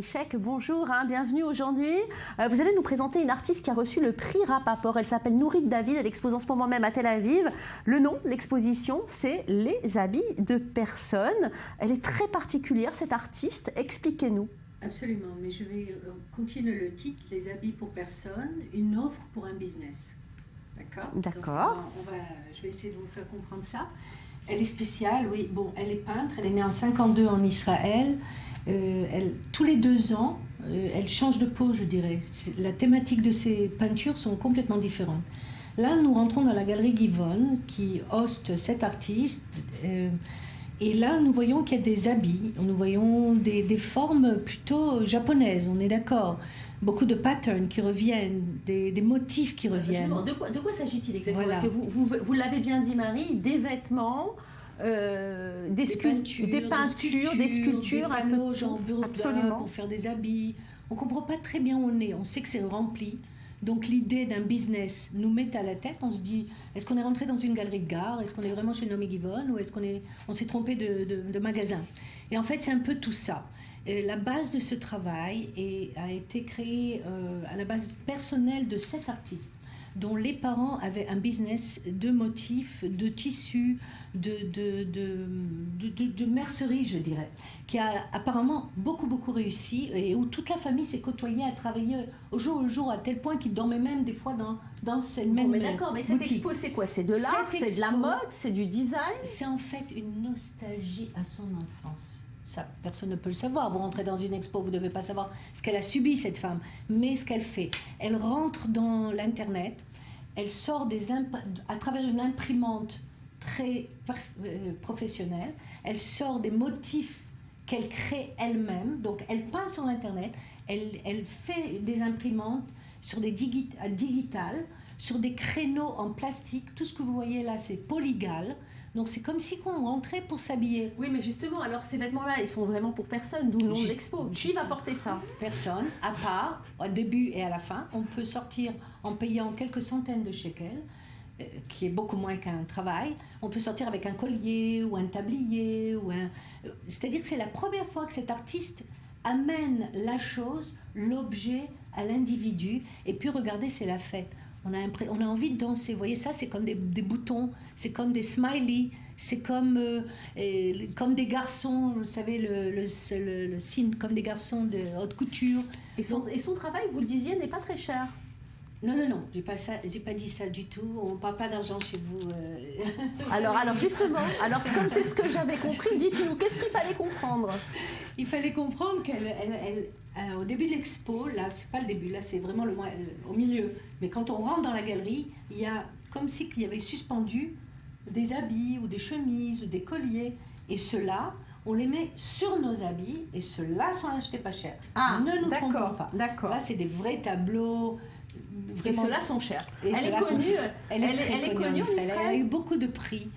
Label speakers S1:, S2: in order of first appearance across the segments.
S1: Chek, bonjour, bienvenue aujourd'hui. Vous allez nous présenter une artiste qui a reçu le prix Rapaport. Elle s'appelle Nourit David, elle expose en ce moment même à Tel Aviv. Le nom, l'exposition, c'est Les habits de personnes. Elle est très particulière, cette artiste. Expliquez-nous.
S2: Absolument, mais je vais continuer le titre, Les habits pour personne, une offre pour un business. D'accord.
S1: D'accord.
S2: Je vais essayer de vous faire comprendre ça. Elle est spéciale, oui. Bon, elle est peintre, elle est née en 52 en Israël. Tous les 2 ans, elle change de peau, je dirais. La thématique de ses peintures sont complètement différentes. Là, nous rentrons dans la galerie Givon qui hoste cet artiste. Et là, nous voyons qu'il y a des habits, nous voyons des formes plutôt japonaises, on est d'accord. Beaucoup de patterns qui reviennent, des motifs qui reviennent.
S1: De quoi s'agit-il exactement?
S2: Voilà.
S1: Parce que vous l'avez bien dit, Marie, des vêtements, des peintures, des sculptures,
S2: des panneaux genre
S1: absolument.
S2: pour faire des habits. On ne comprend pas très bien où on est, on sait que c'est rempli. Donc l'idée d'un business nous met à la tête, on se dit, est-ce qu'on est rentré dans une galerie de gare, est-ce qu'on est vraiment chez Naomi Givon ou est-ce qu'on s'est trompé de magasin? Et en fait c'est un peu tout ça. Et la base de ce travail a été créée à la base personnelle de cet artiste, dont les parents avaient un business de motifs, de tissus, de mercerie, je dirais, qui a apparemment beaucoup réussi et où toute la famille s'est côtoyée à travailler au jour à tel point qu'ils dormaient même des fois dans cette même boutique.
S1: D'accord, mais cette expo, c'est quoi? C'est de l'art, c'est de la mode, c'est du design?
S2: C'est en fait une nostalgie à son enfance. Ça, personne ne peut le savoir. Vous rentrez dans une expo, vous ne devez pas savoir ce qu'elle a subi, cette femme. Mais ce qu'elle fait, elle rentre dans l'Internet, elle sort à travers une imprimante très professionnelle, elle sort des motifs qu'elle crée elle-même. Donc elle peint sur l'Internet, elle fait des imprimantes sur des digitales, sur des créneaux en plastique. Tout ce que vous voyez là, c'est polygale. Donc c'est comme si on rentrait pour s'habiller.
S1: Oui, mais justement, alors ces vêtements-là, ils sont vraiment pour personne, d'où le nom de l'expo. Qui va porter ça?
S2: Personne, à part, au début et à la fin. On peut sortir en payant quelques centaines de shekels, qui est beaucoup moins qu'un travail. On peut sortir avec un collier ou un tablier. C'est-à-dire que c'est la première fois que cet artiste amène la chose, l'objet, à l'individu. Et puis regardez, c'est la fête. On a envie de danser. Vous voyez, ça, c'est comme des boutons, c'est comme des smileys, c'est comme des garçons, vous savez, le signe, comme des garçons de haute couture.
S1: Et son travail, vous le disiez, n'est pas très cher.
S2: Non, j'ai pas dit ça du tout. On ne parle pas d'argent chez vous.
S1: Alors justement, comme c'est ce que j'avais compris, dites-nous, qu'est-ce qu'il fallait comprendre?
S2: Il fallait comprendre qu'au début de l'expo, là, c'est pas le début, là, c'est vraiment au milieu. Mais quand on rentre dans la galerie, il y a comme si qu'il y avait suspendu des habits ou des chemises ou des colliers. Et ceux-là, on les met sur nos habits et ceux-là sont achetés pas cher. Ne nous trompons pas.
S1: D'accord.
S2: Là, c'est des vrais tableaux.
S1: Vraiment. Et ceux-là sont chers.
S2: Elle est connue en Israël. Elle a eu beaucoup de prix.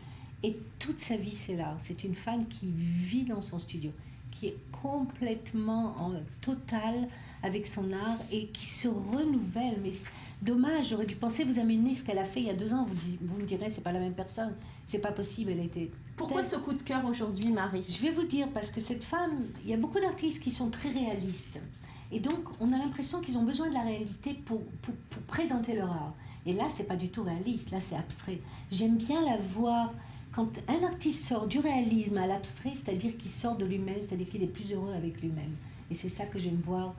S2: Et toute sa vie, c'est là. C'est une femme qui vit dans son studio, qui est complètement en total avec son art et qui se renouvelle. Mais dommage, j'aurais dû penser vous amener ce qu'elle a fait il y a 2 ans. Vous me direz, c'est pas la même personne. C'est pas possible, elle était...
S1: Pourquoi ce coup de cœur aujourd'hui, Marie?
S2: Je vais vous dire, parce que cette femme, il y a beaucoup d'artistes qui sont très réalistes. Et donc, on a l'impression qu'ils ont besoin de la réalité pour présenter leur art. Et là, c'est pas du tout réaliste, là, c'est abstrait. J'aime bien la voir quand un artiste sort du réalisme à l'abstrait, c'est-à-dire qu'il sort de lui-même, c'est-à-dire qu'il est plus heureux avec lui-même. Et c'est ça que j'aime voir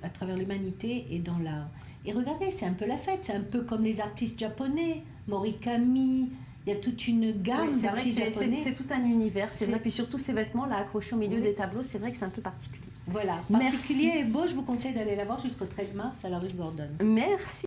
S2: à travers l'humanité et dans l'art. Et regardez, c'est un peu la fête, c'est un peu comme les artistes japonais, Morikami. Il y a toute une gamme d'artistes japonais.
S1: C'est tout un univers, c'est vrai. Puis surtout ces vêtements-là accrochés au milieu des tableaux, c'est vrai que c'est un peu particulier.
S2: Voilà, particulier et beau, je vous conseille d'aller la voir jusqu'au 13 mars à la rue Gordon.
S1: Merci.